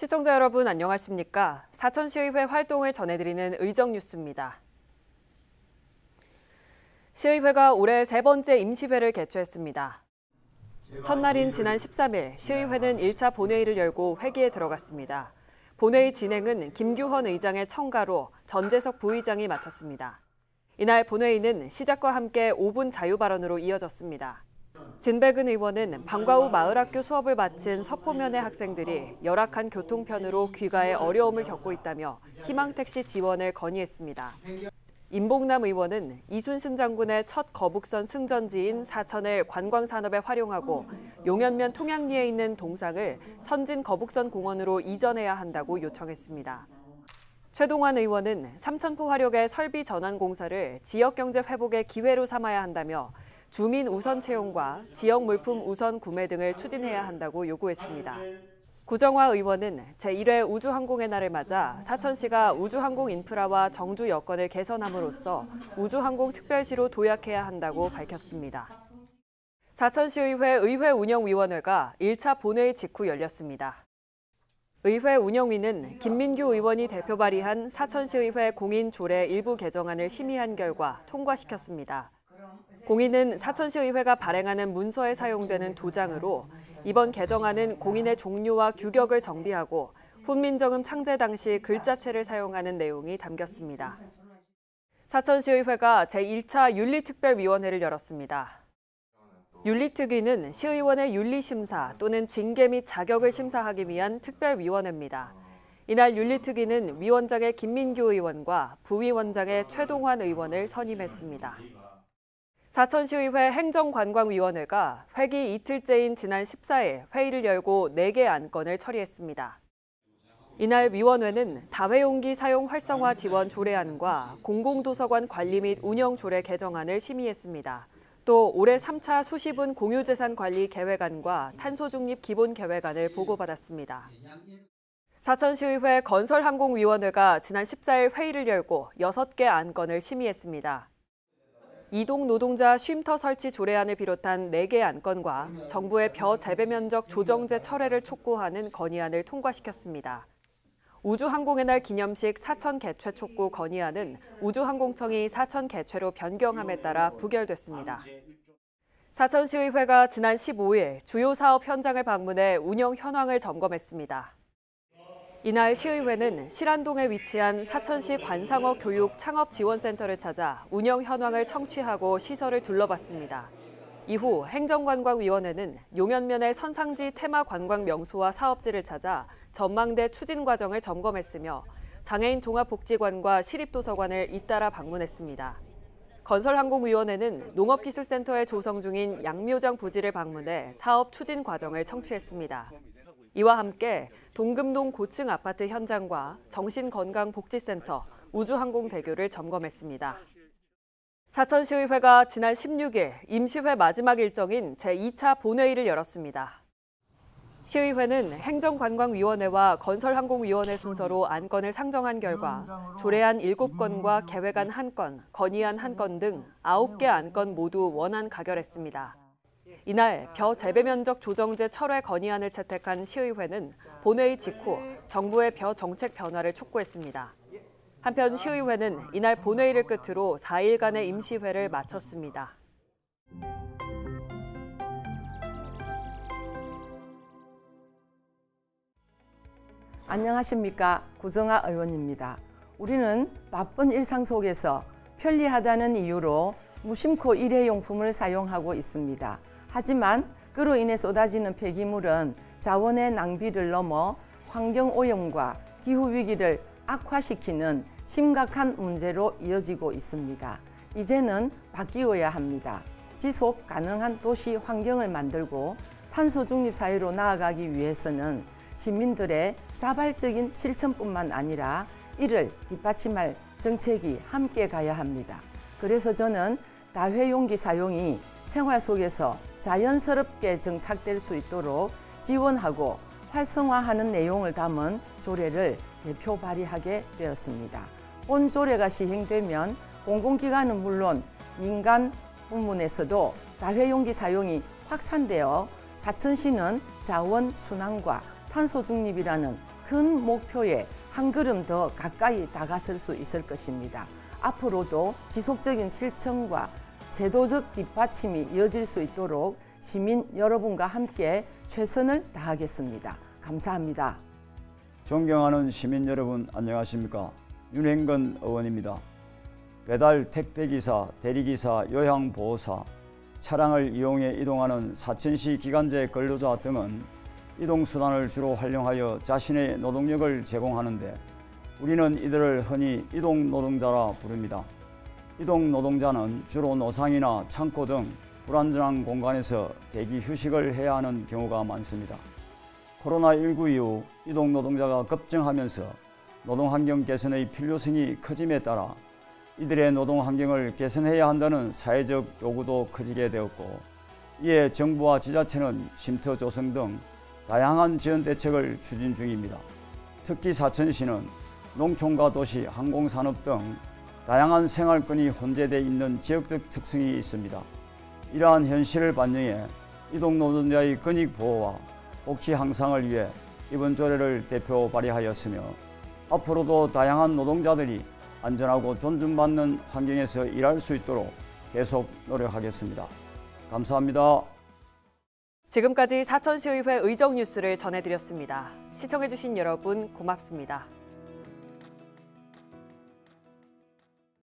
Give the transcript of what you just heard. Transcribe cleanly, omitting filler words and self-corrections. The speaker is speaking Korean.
시청자 여러분 안녕하십니까? 사천시의회 활동을 전해드리는 의정뉴스입니다. 시의회가 올해 세 번째 임시회를 개최했습니다. 첫날인 지난 13일 시의회는 1차 본회의를 열고 회기에 들어갔습니다. 본회의 진행은 김규헌 의장의 청가로 전재석 부의장이 맡았습니다. 이날 본회의는 시작과 함께 5분 자유발언으로 이어졌습니다. 진백은 의원은 방과 후 마을학교 수업을 마친 서포면의 학생들이 열악한 교통편으로 귀가에 어려움을 겪고 있다며 희망택시 지원을 건의했습니다. 임봉남 의원은 이순신 장군의 첫 거북선 승전지인 사천을 관광산업에 활용하고 용현면 통양리에 있는 동상을 선진 거북선 공원으로 이전해야 한다고 요청했습니다. 최동환 의원은 삼천포 화력의 설비 전환 공사를 지역경제 회복의 기회로 삼아야 한다며 주민 우선 채용과 지역 물품 우선 구매 등을 추진해야 한다고 요구했습니다. 구정화 의원은 제1회 우주항공의 날을 맞아 사천시가 우주항공 인프라와 정주 여건을 개선함으로써 우주항공특별시로 도약해야 한다고 밝혔습니다. 사천시의회 의회운영위원회가 1차 본회의 직후 열렸습니다. 의회 운영위는 김민규 의원이 대표 발의한 사천시의회 공인조례 일부 개정안을 심의한 결과 통과시켰습니다. 공인은 사천시의회가 발행하는 문서에 사용되는 도장으로 이번 개정안은 공인의 종류와 규격을 정비하고 훈민정음 창제 당시 글자체를 사용하는 내용이 담겼습니다. 사천시의회가 제1차 윤리특별위원회를 열었습니다. 윤리특위는 시의원의 윤리심사 또는 징계 및 자격을 심사하기 위한 특별위원회입니다. 이날 윤리특위는 위원장의 김민규 의원과 부위원장의 최동환 의원을 선임했습니다. 사천시의회 행정관광위원회가 회기 이틀째인 지난 14일 회의를 열고 4개 안건을 처리했습니다. 이날 위원회는 다회용기 사용 활성화 지원 조례안과 공공도서관 관리 및 운영 조례 개정안을 심의했습니다. 또 올해 3차 수시분 공유재산 관리 계획안과 탄소중립 기본 계획안을 보고받았습니다. 사천시의회 건설항공위원회가 지난 14일 회의를 열고 6개 안건을 심의했습니다. 이동 노동자 쉼터 설치 조례안을 비롯한 4개 안건과 정부의 벼 재배 면적 조정제 철회를 촉구하는 건의안을 통과시켰습니다. 우주항공의 날 기념식 사천 개최 촉구 건의안은 우주항공청이 사천 개최로 변경함에 따라 부결됐습니다. 사천시의회가 지난 15일 주요 사업 현장을 방문해 운영 현황을 점검했습니다. 이날 시의회는 실안동에 위치한 사천시 관상어 교육 창업지원센터를 찾아 운영 현황을 청취하고 시설을 둘러봤습니다. 이후 행정관광위원회는 용현면의 선상지 테마관광 명소와 사업지를 찾아 전망대 추진 과정을 점검했으며 장애인 종합복지관과 시립도서관을 잇따라 방문했습니다. 건설항공위원회는 농업기술센터에 조성 중인 양묘장 부지를 방문해 사업 추진 과정을 청취했습니다. 이와 함께 동금동 고층 아파트 현장과 정신건강복지센터, 우주항공대교를 점검했습니다. 사천시의회가 지난 16일 임시회 마지막 일정인 제2차 본회의를 열었습니다. 시의회는 행정관광위원회와 건설항공위원회 순서로 안건을 상정한 결과 조례안 7건과 계획안 1건, 건의안 1건 등 9개 안건 모두 원안 가결했습니다. 이날 벼 재배 면적 조정제 철회 건의안을 채택한 시의회는 본회의 직후 정부의 벼 정책 변화를 촉구했습니다. 한편 시의회는 이날 본회의를 끝으로 4일간의 임시회를 마쳤습니다. 안녕하십니까. 구정화 의원입니다. 우리는 바쁜 일상 속에서 편리하다는 이유로 무심코 일회용품을 사용하고 있습니다. 하지만 그로 인해 쏟아지는 폐기물은 자원의 낭비를 넘어 환경오염과 기후위기를 악화시키는 심각한 문제로 이어지고 있습니다. 이제는 바뀌어야 합니다. 지속 가능한 도시 환경을 만들고 탄소 중립 사회로 나아가기 위해서는 시민들의 자발적인 실천뿐만 아니라 이를 뒷받침할 정책이 함께 가야 합니다. 그래서 저는 다회용기 사용이 생활 속에서 자연스럽게 정착될 수 있도록 지원하고 활성화하는 내용을 담은 조례를 대표 발의하게 되었습니다. 본 조례가 시행되면 공공기관은 물론 민간 부문에서도 다회용기 사용이 확산되어 사천시는 자원 순환과 탄소 중립이라는 큰 목표에 한 걸음 더 가까이 다가설 수 있을 것입니다. 앞으로도 지속적인 실천과 제도적 뒷받침이 이어질 수 있도록 시민 여러분과 함께 최선을 다하겠습니다. 감사합니다. 존경하는 시민 여러분 안녕하십니까? 윤행건 의원입니다. 배달 택배기사, 대리기사, 요양보호사, 차량을 이용해 이동하는 사천시 기간제 근로자 등은 이동수단을 주로 활용하여 자신의 노동력을 제공하는데 우리는 이들을 흔히 이동노동자라 부릅니다. 이동노동자는 주로 노상이나 창고 등 불안정한 공간에서 대기 휴식을 해야 하는 경우가 많습니다. 코로나19 이후 이동노동자가 급증하면서 노동환경 개선의 필요성이 커짐에 따라 이들의 노동환경을 개선해야 한다는 사회적 요구도 커지게 되었고 이에 정부와 지자체는 쉼터 조성 등 다양한 지원 대책을 추진 중입니다. 특히 사천시는 농촌과 도시, 항공산업 등 다양한 생활권이 혼재되어 있는 지역적 특성이 있습니다. 이러한 현실을 반영해 이동노동자의 권익 보호와 복지 향상을 위해 이번 조례를 대표 발의하였으며 앞으로도 다양한 노동자들이 안전하고 존중받는 환경에서 일할 수 있도록 계속 노력하겠습니다. 감사합니다. 지금까지 사천시의회 의정뉴스를 전해드렸습니다. 시청해주신 여러분 고맙습니다.